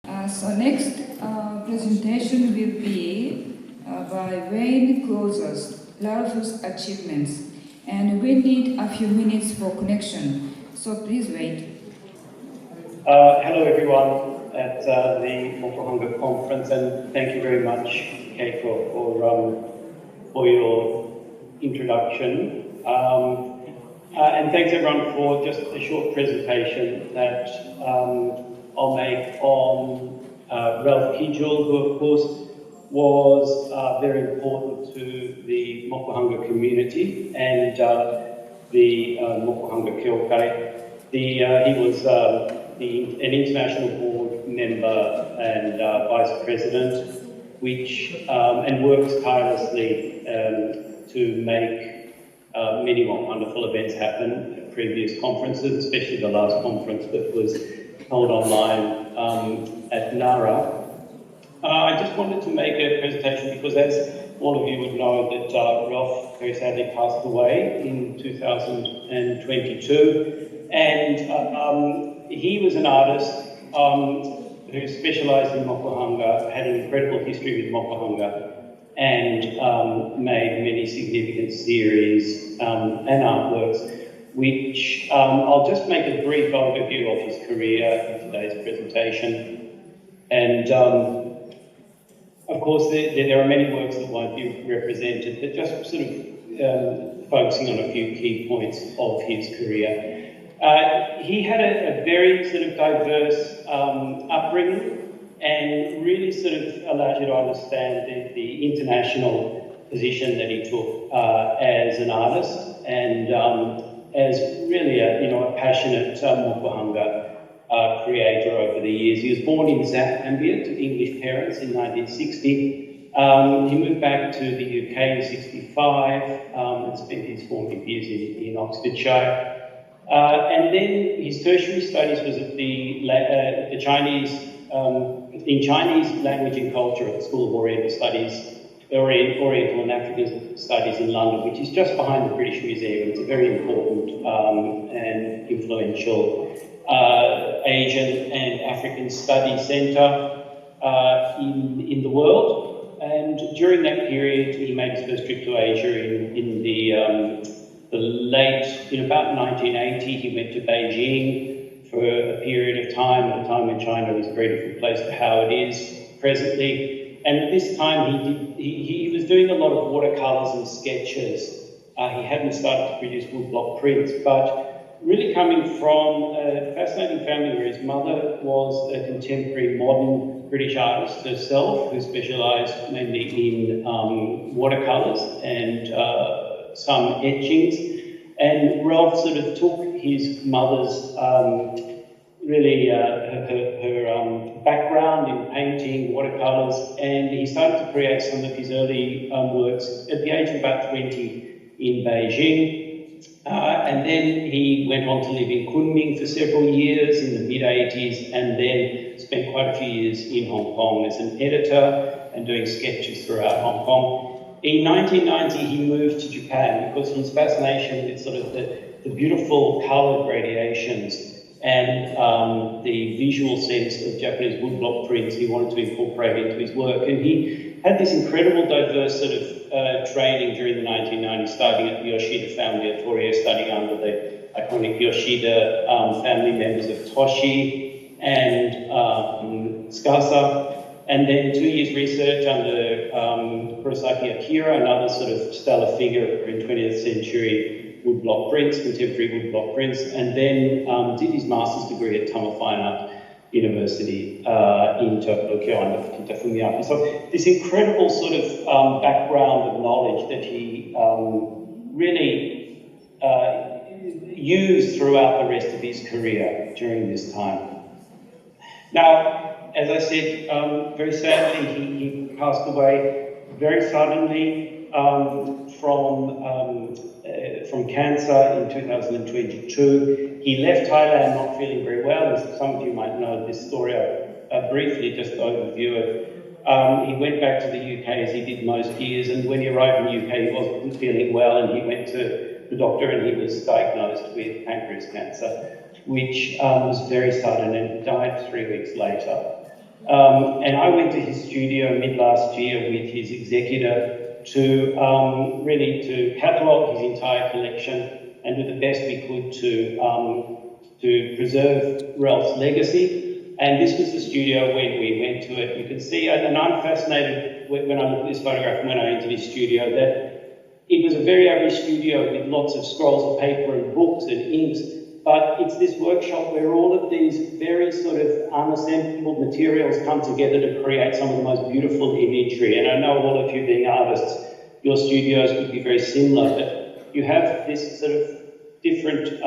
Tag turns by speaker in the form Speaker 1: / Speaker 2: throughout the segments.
Speaker 1: So next presentation will be by Wayne Crothers, Ralph's Achievements. And we need a few minutes for connection. So please wait.
Speaker 2: Hello everyone at the Mokuhanga Conference, and thank you very much, Kate, for your introduction. And thanks everyone for just a short presentation that I'll make on Ralph Kiggell, who of course was very important to the Mokuhanga community and the Mokuhanga Kyokai. He was an international board member and vice president, and works tirelessly to make many wonderful events happen at previous conferences, especially the last conference that was held online at Nara. I just wanted to make a presentation because, as all of you would know, that Ralph very sadly passed away in 2022, and he was an artist who specialised in Mokuhanga, had an incredible history with Mokuhanga, and made many significant series and artworks, which I'll just make a brief overview of his career in today's presentation. And of course, there are many works that won't be represented, but just sort of focusing on a few key points of his career. He had a very sort of diverse upbringing, and really sort of allowed you to understand the international position that he took as an artist and as really a passionate Mokuhanga creator over the years. He was born in Zambia to English parents in 1960. He moved back to the UK in 65 and spent his formative years in Oxfordshire. And then his tertiary studies was at the Chinese, in Chinese language and culture at the School of Oriental Studies, Oriental and African Studies in London, which is just behind the British Museum. It's a very important and influential Asian and African Studies Centre in the world. And during that period, he made his first trip to Asia in about 1980. He went to Beijing for a period of time, at a time when China was a very different place to how it is presently. And at this time, he was doing a lot of watercolours and sketches. He hadn't started to produce woodblock prints, but really coming from a fascinating family where his mother was a contemporary modern British artist herself, who specialised mainly in watercolours and some etchings. And Ralph sort of took his mother's her background in painting, watercolours, and he started to create some of his early works at the age of about 20 in Beijing. And then he went on to live in Kunming for several years in the mid-80s, and then spent quite a few years in Hong Kong as an editor and doing sketches throughout Hong Kong. In 1990, he moved to Japan because his fascination with sort of the beautiful coloured gradations and the visual sense of Japanese woodblock prints he wanted to incorporate into his work. And he had this incredible diverse sort of training during the 1990s, starting at the Yoshida family at Torio, studying under the iconic Yoshida family members of Toshi and Tsukasa. And then 2 years research under Kurosaki Akira, another sort of stellar figure in 20th century woodblock prints, contemporary woodblock prints, and then did his master's degree at Tama Fine Art University in Tokyo under Kita Fumiaki. So this incredible sort of background of knowledge that he really used throughout the rest of his career during this time. Now, as I said, very sadly, he passed away very suddenly from cancer in 2022. He left Thailand not feeling very well, and some of you might know this story. Briefly, just to overview it. He went back to the UK as he did most years, and when he arrived in the UK, he wasn't feeling well, and he went to the doctor and he was diagnosed with pancreas cancer, which was very sudden, and he died 3 weeks later. And I went to his studio mid last year with his executor to really to catalogue his entire collection and do the best we could to preserve Ralph's legacy. And this was the studio when we went to it. You can see, and I'm fascinated when I look at this photograph and when I entered his studio, that it was a very average studio with lots of scrolls of paper and books and inks, but it's this workshop where all of these very sort of unassembled materials come together to create some of the most beautiful imagery. And I know all of you being artists, your studios would be very similar, but you have this sort of different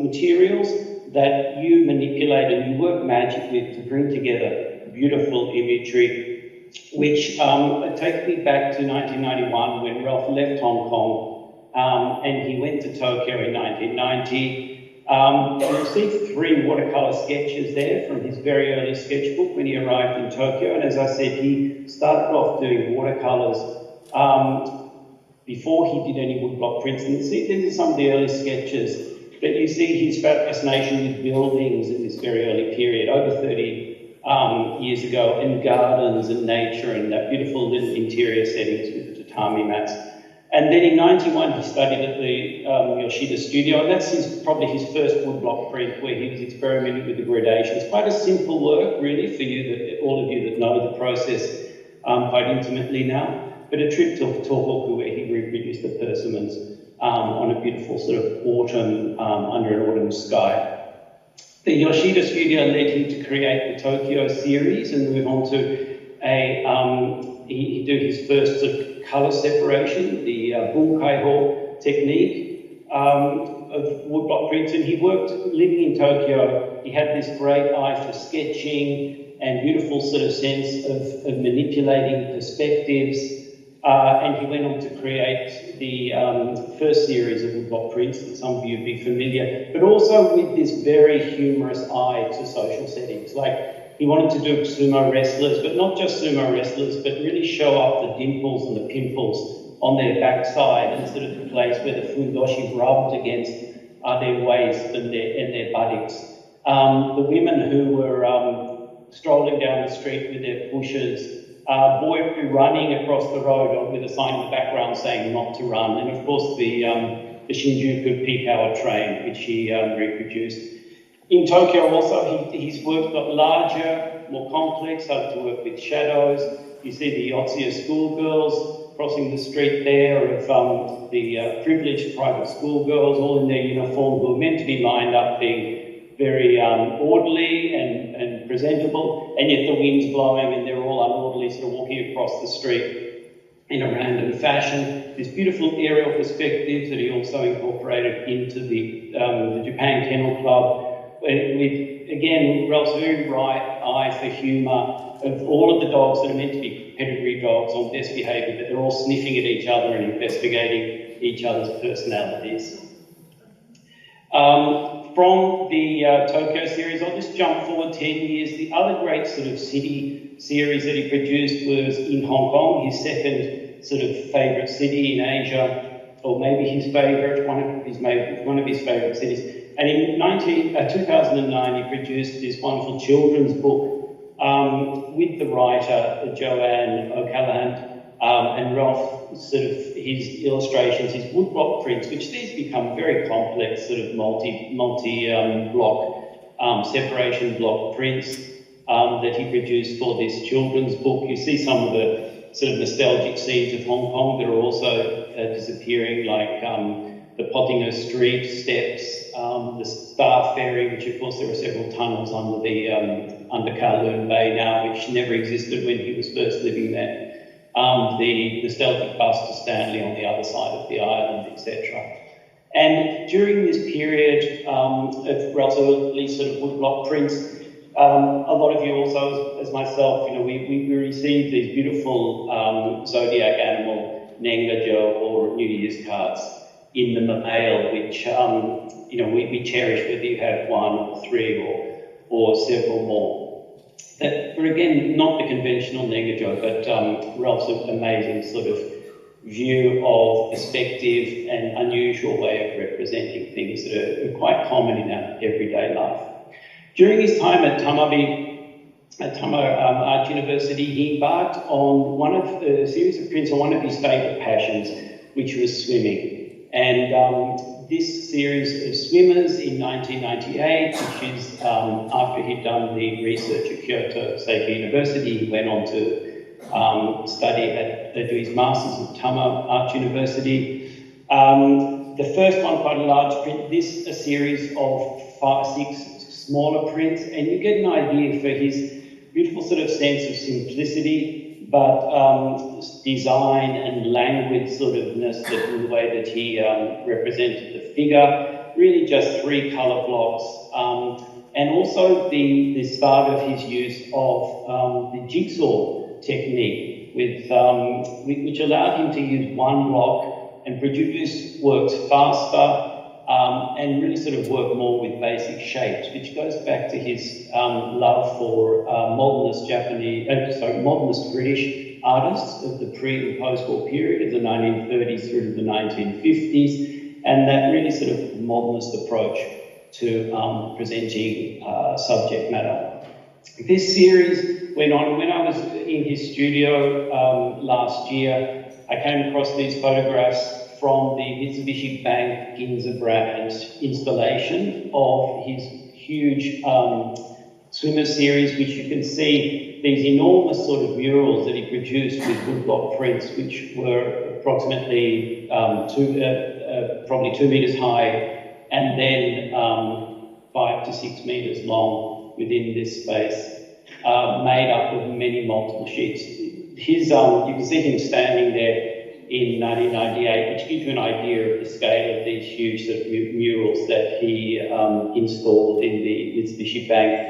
Speaker 2: materials that you manipulate and you work magic with to bring together beautiful imagery, which takes me back to 1991 when Ralph left Hong Kong and he went to Tokyo in 1990. You'll see 3 watercolour sketches there from his very early sketchbook when he arrived in Tokyo. And as I said, he started off doing watercolours before he did any woodblock prints. And see, these are some of the early sketches. But you see his fascination with buildings in this very early period, over 30 years ago, and gardens and nature and that beautiful little interior settings with the tatami mats. And then in 91, he studied at the Yoshida studio, and that's probably his first woodblock print where he was experimenting with the gradations. Quite a simple work, really, for you, all of you that know the process quite intimately now. But a trip to Tohoku where he reproduced the persimmons on a beautiful sort of autumn, under an autumn sky. The Yoshida studio led him to create the Tokyo series and move on to he did his first sort of colour separation, the bunkaiho technique of woodblock prints. And he worked, living in Tokyo, he had this great eye for sketching and beautiful sort of sense of manipulating perspectives. And he went on to create the first series of woodblock prints that some of you would be familiar, but also with this very humorous eye to social settings. Like, he wanted to do sumo wrestlers, but not just sumo wrestlers, but really show off the dimples and the pimples on their backside, instead of the place where the fundoshi rubbed against their waist and their buttocks. The women who were strolling down the street with their pushers, boy running across the road with a sign in the background saying not to run, and of course the Shinjuku peak hour train, which he reproduced. In Tokyo also, his work got larger, more complex, started to work with shadows. You see the Yotsuya schoolgirls crossing the street there of the privileged private schoolgirls, all in their uniform, who were meant to be lined up being very orderly and presentable, and yet the wind's blowing and they're all unorderly sort of walking across the street in a random fashion. This beautiful aerial perspective that he also incorporated into the Japan Kennel Club, with, again, Ralph's very bright eye for humour of all of the dogs that are meant to be pedigree dogs on best behaviour, but they're all sniffing at each other and investigating each other's personalities. From the Tokyo series, I'll just jump forward 10 years. The other great sort of city series that he produced was in Hong Kong, his second sort of favourite city in Asia, or maybe his favourite, one of his favourite cities. And in 2009, he produced this wonderful children's book with the writer Joanne O'Callaghan, and Ralph, sort of his illustrations, his woodblock prints, which these become very complex, sort of multi-block separation block prints that he produced for this children's book. You see some of the sort of nostalgic scenes of Hong Kong that are also disappearing, like the Pottinger Street steps, the Star Ferry, which of course there are several tunnels under the under Kowloon Bay now, which never existed when he was first living there. The nostalgic bus to Stanley on the other side of the island, etc. And during this period of Ralph's early sort of woodblock prints, a lot of you also, as myself, we received these beautiful zodiac animal nengajo or New Year's cards in the mail, which we cherish, whether you have one or three or several more. That were again not the conventional nengajo, but Ralph's amazing sort of view of perspective and unusual way of representing things that are quite common in our everyday life. During his time at Tamabi, at Tama Art University, he embarked on one of a series of prints on one of his favourite passions, which was swimming. And this series of swimmers in 1998, which is after he'd done the research at Kyoto State University, he went on to study do his Masters at Tama Art University. The first one, quite a large print, this a series of 5, 6 smaller prints, and you get an idea for his beautiful sort of sense of simplicity, but design and languid sort ofness, that in the way that he represented the figure, really just 3 colour blocks, and also the start of his use of the jigsaw technique, which allowed him to use one block and produce works faster, and really sort of work more with basic shapes, which goes back to his love for modernist modernist British artists of the pre- and post-war period of the 1930s through to the 1950s, and that really sort of modernist approach to presenting subject matter. This series went on. When I was in his studio last year, I came across these photographs from the Mitsubishi Bank Ginza brand installation of his huge swimmer series, which you can see these enormous sort of murals that he produced with woodblock prints, which were approximately probably 2 metres high, and then 5 to 6 metres long within this space, made up of many multiple sheets. His, you can see him standing there in 1998, which gives you an idea of the scale of these huge sort of murals that he installed in the Mitsubishi Bank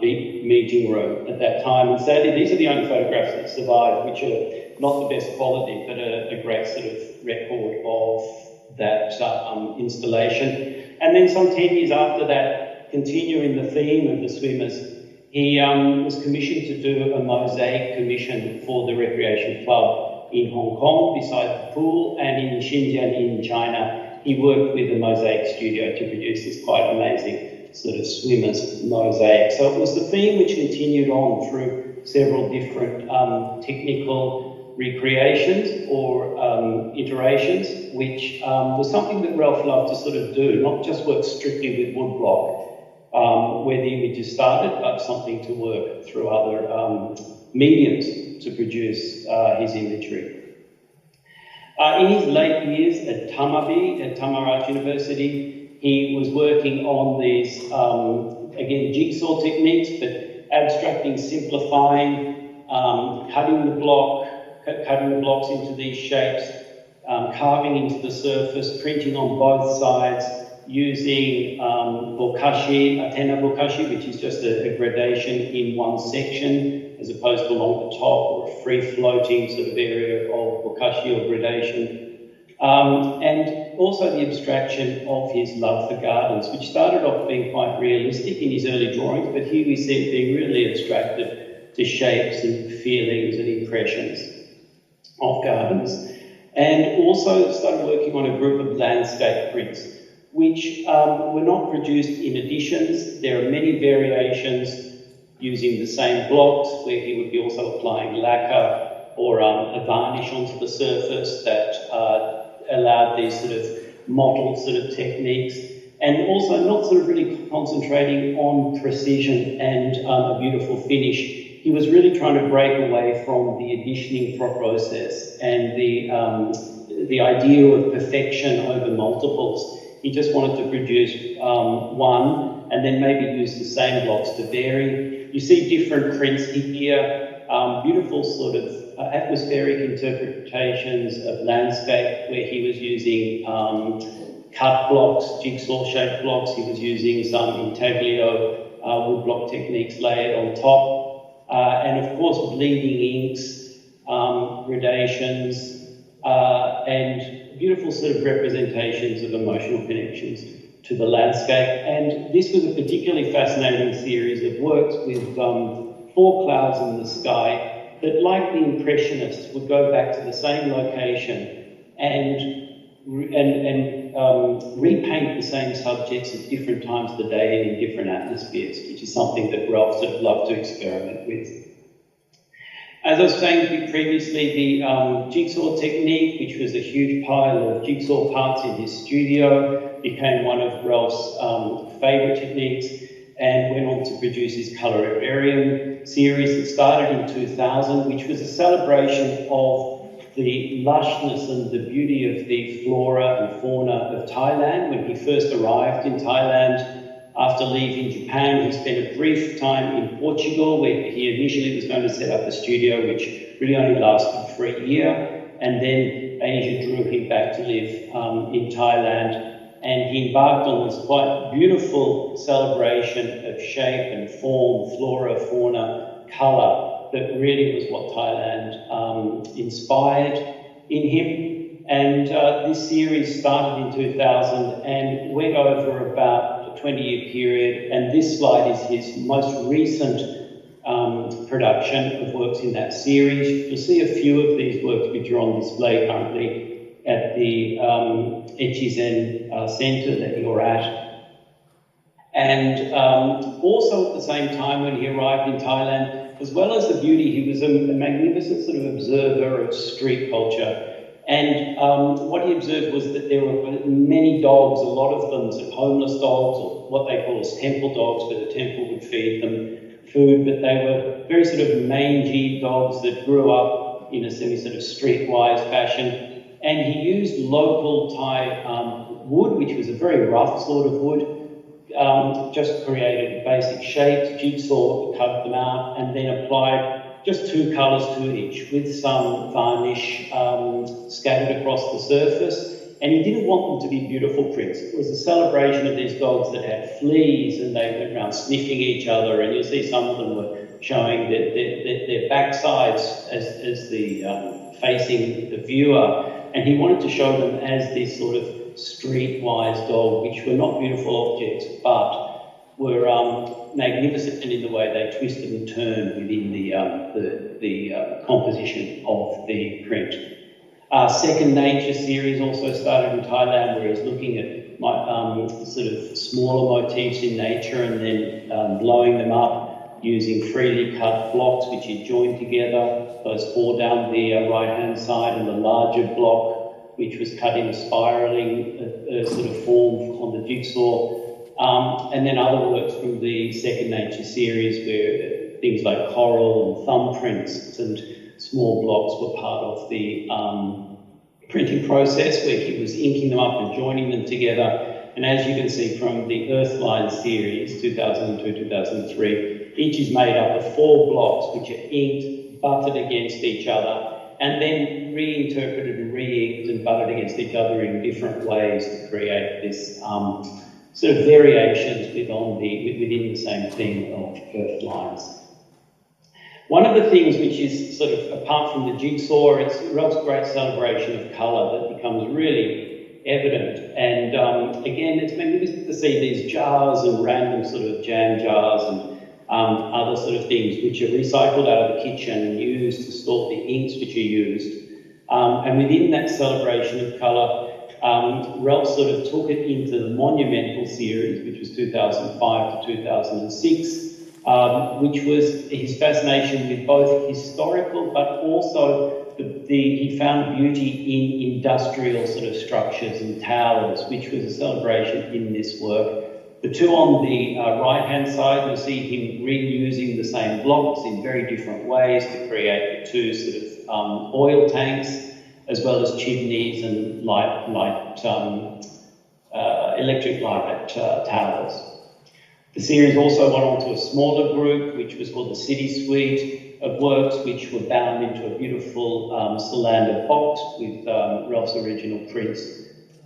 Speaker 2: meeting room at that time. And sadly, these are the only photographs that survive, which are not the best quality, but a great sort of record of that installation. And then some 10 years after that, continuing the theme of the swimmers, he was commissioned to do a mosaic commission for the Recreation Club in Hong Kong, beside the pool, and in Xinjiang in China, he worked with a mosaic studio to produce this quite amazing sort of swimmer's mosaic. So it was the theme which continued on through several different technical recreations or iterations, which was something that Ralph loved to sort of do, not just work strictly with woodblock, where the images started, but something to work through other mediums to produce his imagery. In his late years at Tama Art University, he was working on these, again, jigsaw techniques, but abstracting, simplifying, cutting the blocks into these shapes, carving into the surface, printing on both sides, using bokashi, atena bokashi, which is just a gradation in one section, as opposed to along the top or a free-floating sort of area of bokashi or gradation. And also the abstraction of his love for gardens, which started off being quite realistic in his early drawings, but here we see it being really abstracted to shapes and feelings and impressions of gardens. And also started working on a group of landscape prints, which were not produced in editions. There are many variations using the same blocks, where he would be also applying lacquer or a varnish onto the surface that allowed these sort of mottled sort of techniques, and also not sort of really concentrating on precision and a beautiful finish. He was really trying to break away from the editioning process and the idea of perfection over multiples. He just wanted to produce one and then maybe use the same blocks to vary. You see different prints here, beautiful sort of atmospheric interpretations of landscape, where he was using cut blocks, jigsaw-shaped blocks. He was using some intaglio woodblock techniques layered on top, and of course bleeding inks, gradations, and beautiful sort of representations of emotional connections to the landscape. And this was a particularly fascinating series of works with 4 clouds in the sky that, like the Impressionists, would go back to the same location and repaint the same subjects at different times of the day and in different atmospheres, which is something that Ralph sort of loved to experiment with. As I was saying previously, the jigsaw technique, which was a huge pile of jigsaw parts in his studio, became one of Ralph's favourite techniques, and went on to produce his Colour Herbarium series that started in 2000, which was a celebration of the lushness and the beauty of the flora and fauna of Thailand. When he first arrived in Thailand, after leaving Japan, he spent a brief time in Portugal, where he initially was going to set up a studio, which really only lasted for a year, and then Asia drew him back to live in Thailand. And he embarked on this quite beautiful celebration of shape and form, flora, fauna, colour, that really was what Thailand inspired in him. And this series started in 2000 and went over about a 20-year period. And this slide is his most recent production of works in that series. You'll see a few of these works which are on display currently at the Echizen Center that you're at. And also at the same time when he arrived in Thailand, as well as the beauty, he was a magnificent sort of observer of street culture. And what he observed was that there were many dogs, a lot of them sort of homeless dogs, or what they call as temple dogs, where the temple would feed them food, but they were very sort of mangy dogs that grew up in a sort of streetwise fashion. And he used local Thai wood, which was a very rough sort of wood, just created basic shapes, jigsaw, cut them out, and then applied just two colours to each with some varnish scattered across the surface. And he didn't want them to be beautiful prints. It was a celebration of these dogs that had fleas and they went around sniffing each other, and you'll see some of them were showing their backsides as the facing the viewer. And he wanted to show them as this sort of streetwise dog, which were not beautiful objects, but were magnificent in the way they twisted and turned within the composition of the print. Second Nature series also started in Thailand, where he's looking at sort of smaller motifs in nature and then blowing them up using freely cut blocks which he joined together. Those four down the right-hand side, and the larger block which was cut in a spiralling sort of form on the jigsaw. And then other works from the Second Nature series, where things like coral and thumbprints and small blocks were part of the printing process, where he was inking them up and joining them together. And as you can see from the Earthline series, 2002-2003, each is made up of 4 blocks which are inked, butted against each other, and then reinterpreted and re-inked and butted against each other in different ways to create this sort of variations within the same theme of earth lines. One of the things which is sort of, apart from the jigsaw, it's Ralph's great celebration of colour that becomes really evident. And again, it's magnificent to see these jars and random sort of jam jars and other sort of things which are recycled out of the kitchen and used to store the inks which are used. And within that celebration of colour, Ralph sort of took it into the Monumental series, which was 2005 to 2006, which was his fascination with both historical but also he found beauty in industrial sort of structures and towers, which was a celebration in this work. The two on the right-hand side, you'll see him reusing the same blocks in very different ways to create the two sort of oil tanks, as well as chimneys and electric light towers. The series also went on to a smaller group, which was called the City Suite of works, which were bound into a beautiful cylinder box with Ralph's original prints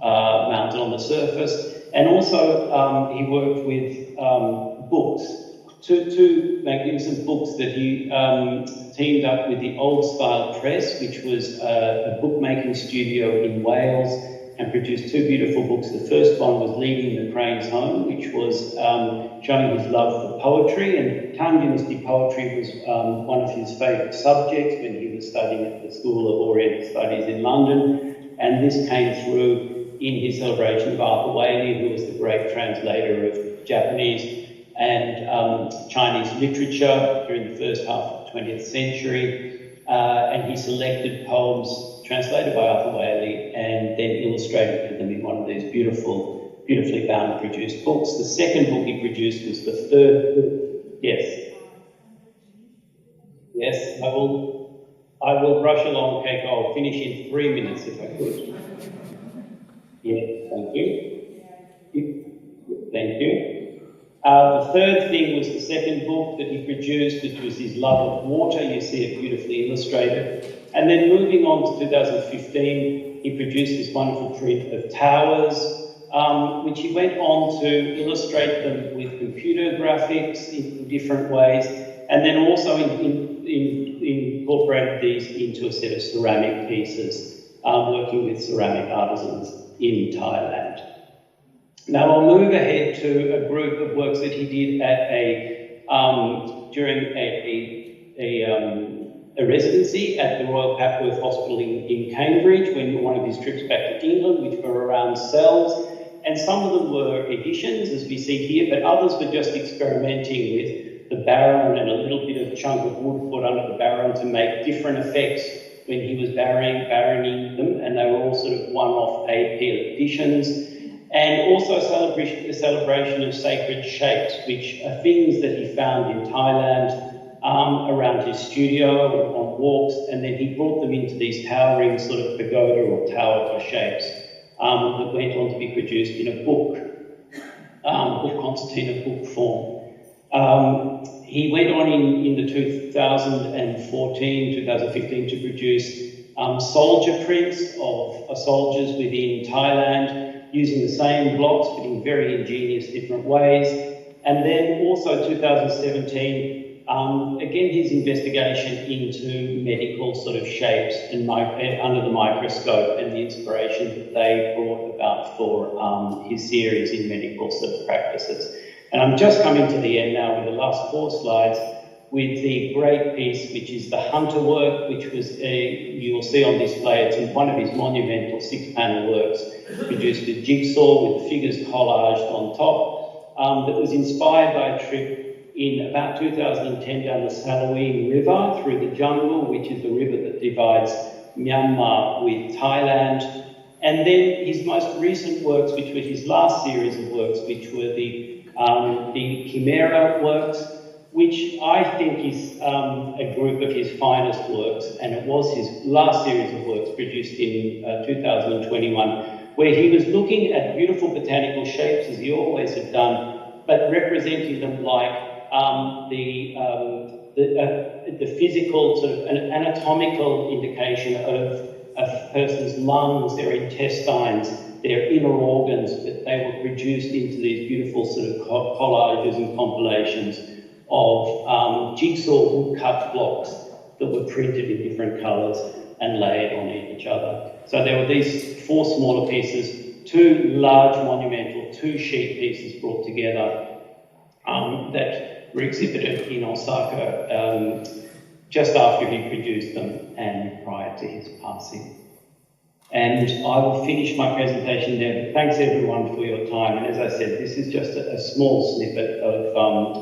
Speaker 2: mounted on the surface. And also he worked with books, two magnificent books that he teamed up with the Old Style Press, which was a bookmaking studio in Wales, and produced 2 beautiful books. The first one was Leading the Cranes Home, which was showing his love for poetry, and Tang Dynasty poetry was one of his favourite subjects when he was studying at the School of Oriental Studies in London, and this came through in his celebration of Arthur Waley, who was the great translator of Japanese and Chinese literature during the first half of the 20th century. And he selected poems translated by Arthur Waley and then illustrated them in one of these beautifully bound and produced books. The second book he produced was the third book. Yes. Yes, I will brush along, Keiko. I'll finish in 3 minutes if I could. Yeah, thank you. Thank you. The third thing was the second book that he produced, which was his love of water. You see it beautifully illustrated. And then moving on to 2015, he produced this wonderful print of towers, which he went on to illustrate them with computer graphics in different ways, and then also incorporated these into a set of ceramic pieces, working with ceramic artisans in Thailand. Now I'll move ahead to a group of works that he did at during a residency at the Royal Papworth Hospital in Cambridge, when one of his trips back to England, which were around cells. And some of them were editions, as we see here, but others were just experimenting with the barren and a little bit of chunk of wood put under the barren to make different effects when he was barrening them, and they were all sort of one-off APL editions. And also a celebration of sacred shapes, which are things that he found in Thailand around his studio or on walks, and then he brought them into these towering sort of pagoda or tower shapes that went on to be produced in a book concertina book form. He went on in the 2014, 2015 to produce soldier prints of soldiers within Thailand, using the same blocks but in very ingenious different ways. And then also 2017, again his investigation into medical sort of shapes and under the microscope, and the inspiration that they brought about for his series in medical sort of practices. And I'm just coming to the end now with the last 4 slides, with the great piece, which is the Hunter work, which was, you will see on display, it's in one of his monumental 6-panel works, produced with jigsaw with figures collaged on top, that was inspired by a trip in about 2010 down the Salween River through the jungle, which is the river that divides Myanmar with Thailand. And then his most recent works, which were his last series of works, which were the Chimera works, which I think is a group of his finest works, and it was his last series of works produced in 2021, where he was looking at beautiful botanical shapes, as he always had done, but representing them like the physical sort of an anatomical indication of a person's lungs, their intestines, their inner organs, but they were produced into these beautiful sort of collages and compilations of jigsaw woodcut blocks that were printed in different colours and laid on each other. So there were these 4 smaller pieces, 2 large monumental, 2 sheet pieces brought together that were exhibited in Osaka just after he produced them and prior to his passing. And I will finish my presentation there, but thanks everyone for your time. And as I said, this is just a small snippet of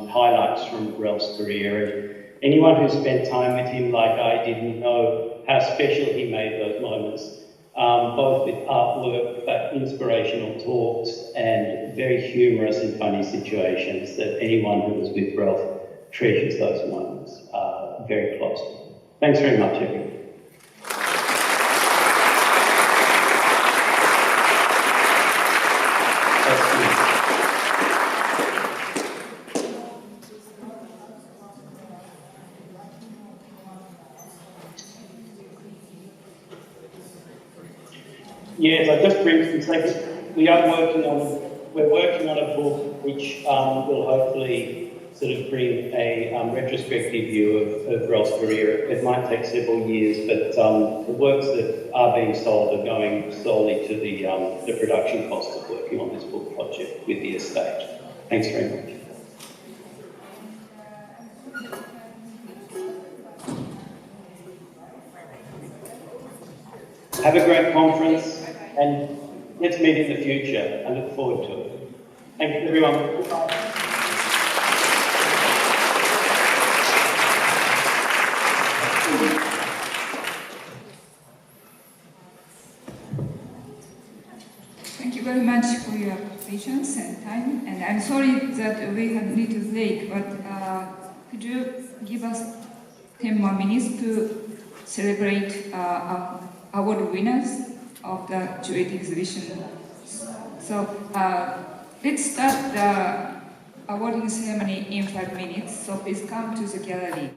Speaker 2: highlights from Ralph's career. And anyone who spent time with him like I did know how special he made those moments, both with artwork, but inspirational talks, and very humorous and funny situations that anyone who was with Ralph treasures those moments very closely. Thanks very much, everyone. Yes, I just briefly say we're working on a book which will hopefully sort of bring a retrospective view of Ralph's career. It might take several years, but the works that are being sold are going solely to the production costs of working on this book project with the estate. Thanks very much. Have a great conference, and let's meet in the future. I look forward to it. Thank you, everyone.
Speaker 1: Thank you very much for your patience and time. And I'm sorry that we had little late, but could you give us 10 more minutes to celebrate our award winners of the joint exhibition? So let's start the awarding ceremony in 5 minutes. So please come to the gallery.